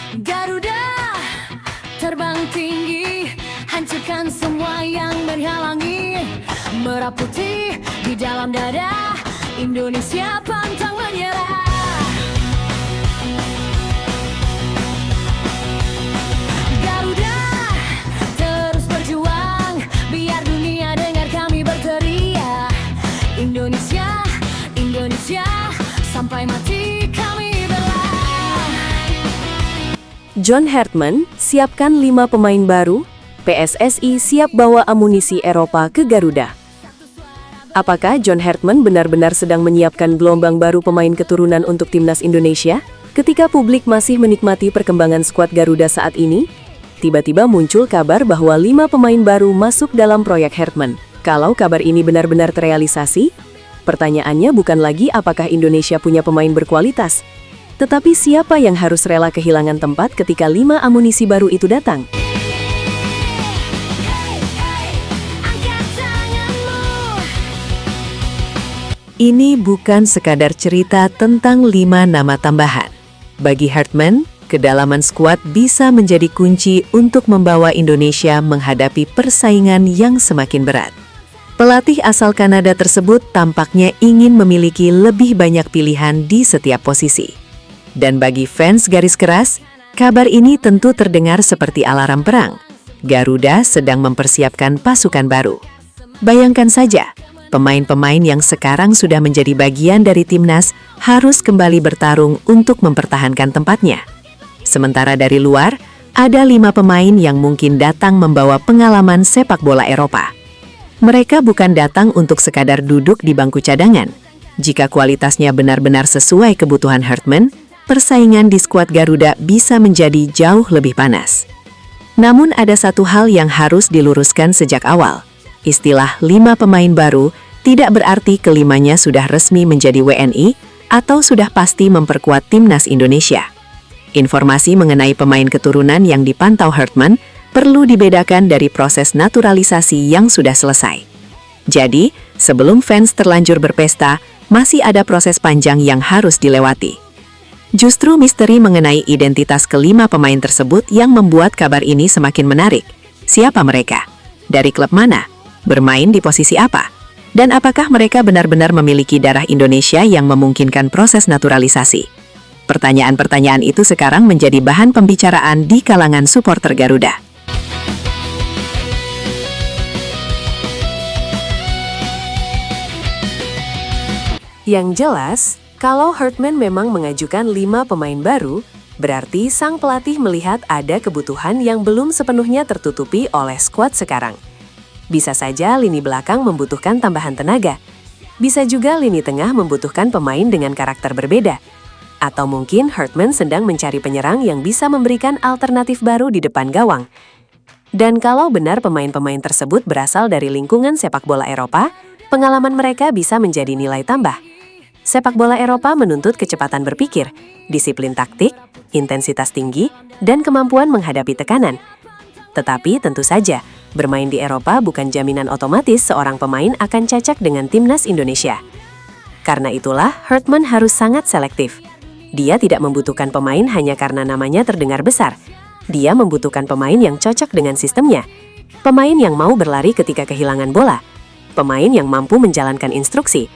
Garuda terbang tinggi, hancurkan semua yang menghalangi. Merah putih di dalam dada, Indonesia pantang menyerah. Garuda terus berjuang, biar dunia dengar kami berteriak. Indonesia, Indonesia, sampai mati kami bela. John Hartman, siapkan 5 pemain baru. PSSI siap bawa amunisi Eropa ke Garuda. Apakah John Hartman benar-benar sedang menyiapkan gelombang baru pemain keturunan untuk timnas Indonesia? Ketika publik masih menikmati perkembangan skuad Garuda saat ini, tiba-tiba muncul kabar bahwa 5 pemain baru masuk dalam proyek Hartman. Kalau kabar ini benar-benar terrealisasi, pertanyaannya bukan lagi apakah Indonesia punya pemain berkualitas, tetapi siapa yang harus rela kehilangan tempat ketika 5 amunisi baru itu datang. Ini bukan sekadar cerita tentang 5 nama tambahan. Bagi Hartman, kedalaman skuad bisa menjadi kunci untuk membawa Indonesia menghadapi persaingan yang semakin berat. Pelatih asal Kanada tersebut tampaknya ingin memiliki lebih banyak pilihan di setiap posisi. Dan bagi fans garis keras, kabar ini tentu terdengar seperti alarm perang. Garuda sedang mempersiapkan pasukan baru. Bayangkan saja, pemain-pemain yang sekarang sudah menjadi bagian dari timnas harus kembali bertarung untuk mempertahankan tempatnya. Sementara dari luar, ada 5 pemain yang mungkin datang membawa pengalaman sepak bola Eropa. Mereka bukan datang untuk sekadar duduk di bangku cadangan. Jika kualitasnya benar-benar sesuai kebutuhan Hartman, persaingan di skuad Garuda bisa menjadi jauh lebih panas. Namun ada satu hal yang harus diluruskan sejak awal. Istilah 5 pemain baru tidak berarti kelimanya sudah resmi menjadi WNI atau sudah pasti memperkuat timnas Indonesia. Informasi mengenai pemain keturunan yang dipantau Hartman perlu dibedakan dari proses naturalisasi yang sudah selesai. Jadi, sebelum fans terlanjur berpesta, masih ada proses panjang yang harus dilewati. Justru misteri mengenai identitas kelima pemain tersebut yang membuat kabar ini semakin menarik. Siapa mereka? Dari klub mana? Bermain di posisi apa? Dan apakah mereka benar-benar memiliki darah Indonesia yang memungkinkan proses naturalisasi? Pertanyaan-pertanyaan itu sekarang menjadi bahan pembicaraan di kalangan supporter Garuda. Yang jelas, kalau Hartman memang mengajukan 5 pemain baru, berarti sang pelatih melihat ada kebutuhan yang belum sepenuhnya tertutupi oleh skuad sekarang. Bisa saja lini belakang membutuhkan tambahan tenaga. Bisa juga lini tengah membutuhkan pemain dengan karakter berbeda. Atau mungkin Hartman sedang mencari penyerang yang bisa memberikan alternatif baru di depan gawang. Dan kalau benar pemain-pemain tersebut berasal dari lingkungan sepak bola Eropa, pengalaman mereka bisa menjadi nilai tambah. Sepak bola Eropa menuntut kecepatan berpikir, disiplin taktik, intensitas tinggi, dan kemampuan menghadapi tekanan. Tetapi tentu saja, bermain di Eropa bukan jaminan otomatis seorang pemain akan cocok dengan timnas Indonesia. Karena itulah, Hartman harus sangat selektif. Dia tidak membutuhkan pemain hanya karena namanya terdengar besar. Dia membutuhkan pemain yang cocok dengan sistemnya. Pemain yang mau berlari ketika kehilangan bola. Pemain yang mampu menjalankan instruksi.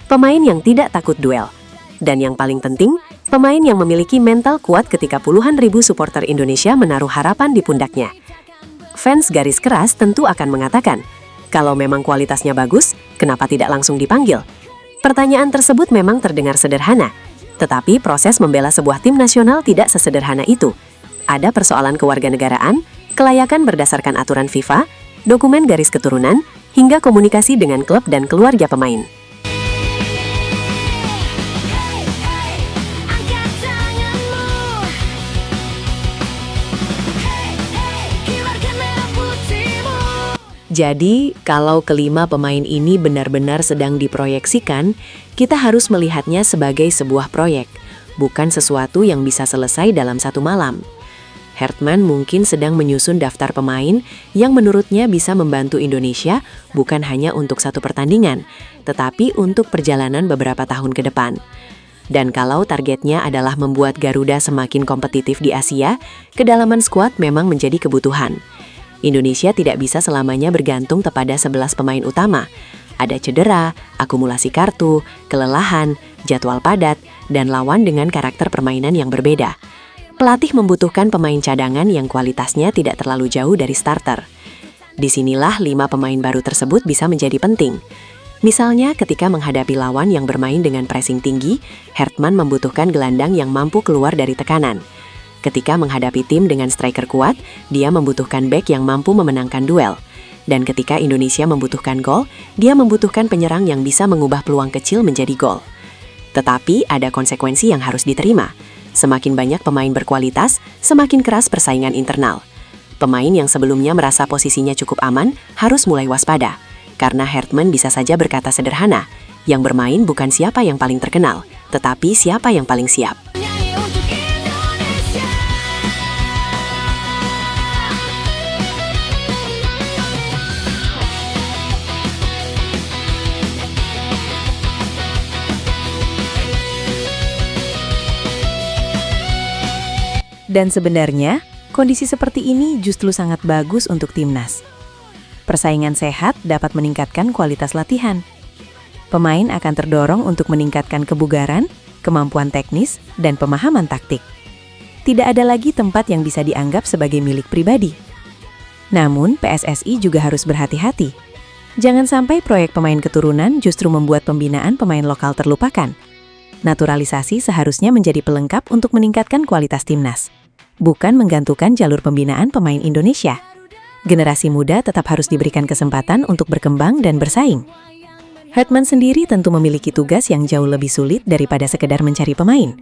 Pemain yang tidak takut duel. Dan yang paling penting, pemain yang memiliki mental kuat ketika puluhan ribu supporter Indonesia menaruh harapan di pundaknya. Fans garis keras tentu akan mengatakan, kalau memang kualitasnya bagus, kenapa tidak langsung dipanggil? Pertanyaan tersebut memang terdengar sederhana, tetapi proses membela sebuah tim nasional tidak sesederhana itu. Ada persoalan kewarganegaraan, kelayakan berdasarkan aturan FIFA, dokumen garis keturunan, hingga komunikasi dengan klub dan keluarga pemain. Jadi, kalau kelima pemain ini benar-benar sedang diproyeksikan, kita harus melihatnya sebagai sebuah proyek, bukan sesuatu yang bisa selesai dalam satu malam. Hartman mungkin sedang menyusun daftar pemain yang menurutnya bisa membantu Indonesia bukan hanya untuk satu pertandingan, tetapi untuk perjalanan beberapa tahun ke depan. Dan kalau targetnya adalah membuat Garuda semakin kompetitif di Asia, kedalaman skuad memang menjadi kebutuhan. Indonesia tidak bisa selamanya bergantung kepada 11 pemain utama. Ada cedera, akumulasi kartu, kelelahan, jadwal padat, dan lawan dengan karakter permainan yang berbeda. Pelatih membutuhkan pemain cadangan yang kualitasnya tidak terlalu jauh dari starter. Disinilah 5 pemain baru tersebut bisa menjadi penting. Misalnya ketika menghadapi lawan yang bermain dengan pressing tinggi, Hartman membutuhkan gelandang yang mampu keluar dari tekanan. Ketika menghadapi tim dengan striker kuat, dia membutuhkan bek yang mampu memenangkan duel. Dan ketika Indonesia membutuhkan gol, dia membutuhkan penyerang yang bisa mengubah peluang kecil menjadi gol. Tetapi ada konsekuensi yang harus diterima. Semakin banyak pemain berkualitas, semakin keras persaingan internal. Pemain yang sebelumnya merasa posisinya cukup aman harus mulai waspada. Karena Hartman bisa saja berkata sederhana, yang bermain bukan siapa yang paling terkenal, tetapi siapa yang paling siap. Nyanyi untuk Indonesia. Dan sebenarnya, kondisi seperti ini justru sangat bagus untuk timnas. Persaingan sehat dapat meningkatkan kualitas latihan. Pemain akan terdorong untuk meningkatkan kebugaran, kemampuan teknis, dan pemahaman taktik. Tidak ada lagi tempat yang bisa dianggap sebagai milik pribadi. Namun, PSSI juga harus berhati-hati. Jangan sampai proyek pemain keturunan justru membuat pembinaan pemain lokal terlupakan. Naturalisasi seharusnya menjadi pelengkap untuk meningkatkan kualitas timnas, bukan menggantungkan jalur pembinaan pemain Indonesia. Generasi muda tetap harus diberikan kesempatan untuk berkembang dan bersaing. Hartman sendiri tentu memiliki tugas yang jauh lebih sulit daripada sekedar mencari pemain.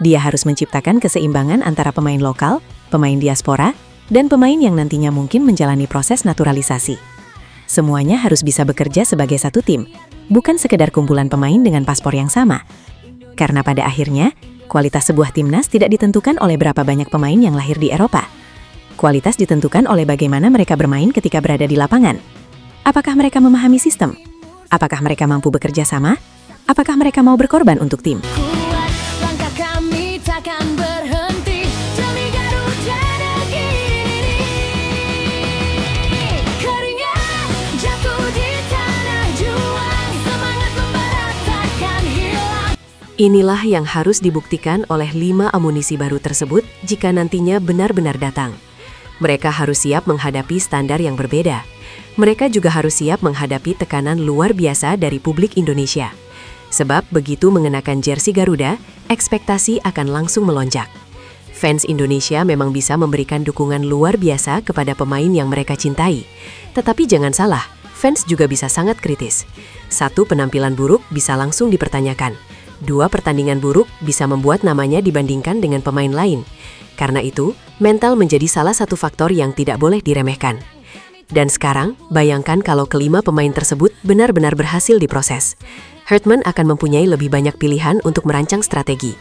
Dia harus menciptakan keseimbangan antara pemain lokal, pemain diaspora, dan pemain yang nantinya mungkin menjalani proses naturalisasi. Semuanya harus bisa bekerja sebagai satu tim, bukan sekedar kumpulan pemain dengan paspor yang sama. Karena pada akhirnya, kualitas sebuah timnas tidak ditentukan oleh berapa banyak pemain yang lahir di Eropa. Kualitas ditentukan oleh bagaimana mereka bermain ketika berada di lapangan. Apakah mereka memahami sistem? Apakah mereka mampu bekerja sama? Apakah mereka mau berkorban untuk tim? Kuat, langkah kami takkan berhenti demi Garuda negeri. Keringat jatuh di tanah juang, semangat membara takkan hilang. Inilah yang harus dibuktikan oleh 5 amunisi baru tersebut jika nantinya benar-benar datang. Mereka harus siap menghadapi standar yang berbeda. Mereka juga harus siap menghadapi tekanan luar biasa dari publik Indonesia. Sebab begitu mengenakan jersey Garuda, ekspektasi akan langsung melonjak. Fans Indonesia memang bisa memberikan dukungan luar biasa kepada pemain yang mereka cintai. Tetapi jangan salah, fans juga bisa sangat kritis. 1 penampilan buruk bisa langsung dipertanyakan. 2 pertandingan buruk bisa membuat namanya dibandingkan dengan pemain lain. Karena itu, mental menjadi salah satu faktor yang tidak boleh diremehkan. Dan sekarang, bayangkan kalau kelima pemain tersebut benar-benar berhasil diproses. Hartman akan mempunyai lebih banyak pilihan untuk merancang strategi.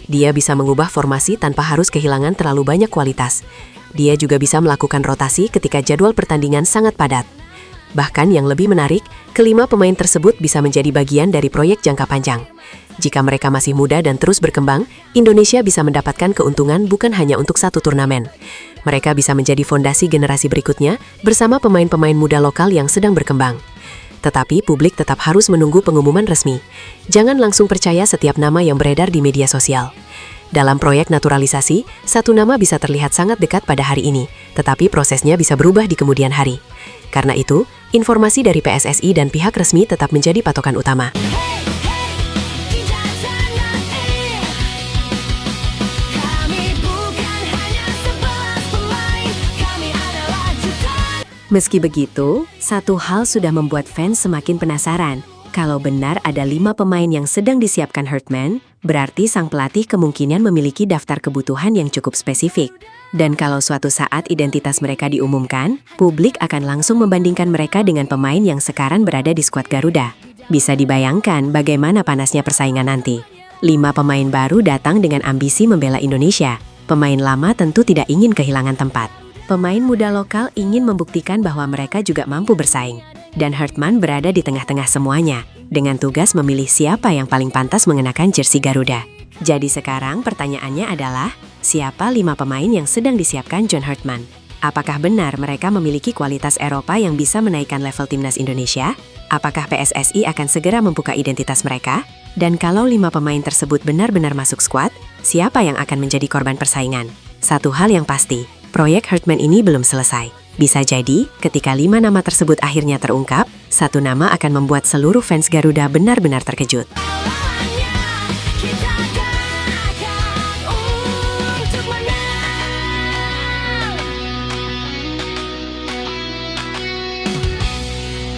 Dia bisa mengubah formasi tanpa harus kehilangan terlalu banyak kualitas. Dia juga bisa melakukan rotasi ketika jadwal pertandingan sangat padat. Bahkan yang lebih menarik, kelima pemain tersebut bisa menjadi bagian dari proyek jangka panjang. Jika mereka masih muda dan terus berkembang, Indonesia bisa mendapatkan keuntungan bukan hanya untuk satu turnamen. Mereka bisa menjadi fondasi generasi berikutnya bersama pemain-pemain muda lokal yang sedang berkembang. Tetapi publik tetap harus menunggu pengumuman resmi. Jangan langsung percaya setiap nama yang beredar di media sosial. Dalam proyek naturalisasi, satu nama bisa terlihat sangat dekat pada hari ini, tetapi prosesnya bisa berubah di kemudian hari. Karena itu, informasi dari PSSI dan pihak resmi tetap menjadi patokan utama. Meski begitu, satu hal sudah membuat fans semakin penasaran. Kalau benar ada 5 pemain yang sedang disiapkan Hartman, berarti sang pelatih kemungkinan memiliki daftar kebutuhan yang cukup spesifik. Dan kalau suatu saat identitas mereka diumumkan, publik akan langsung membandingkan mereka dengan pemain yang sekarang berada di skuad Garuda. Bisa dibayangkan bagaimana panasnya persaingan nanti. 5 pemain baru datang dengan ambisi membela Indonesia. Pemain lama tentu tidak ingin kehilangan tempat. Pemain muda lokal ingin membuktikan bahwa mereka juga mampu bersaing. Dan Hartman berada di tengah-tengah semuanya. dengan tugas memilih siapa yang paling pantas mengenakan jersey Garuda. Jadi sekarang pertanyaannya adalah, siapa 5 pemain yang sedang disiapkan John Hartman? Apakah benar mereka memiliki kualitas Eropa yang bisa menaikkan level timnas Indonesia? Apakah PSSI akan segera membuka identitas mereka? Dan kalau 5 pemain tersebut benar-benar masuk skuad, siapa yang akan menjadi korban persaingan? Satu hal yang pasti, proyek Hartman ini belum selesai. Bisa jadi, ketika 5 nama tersebut akhirnya terungkap, satu nama akan membuat seluruh fans Garuda benar-benar terkejut.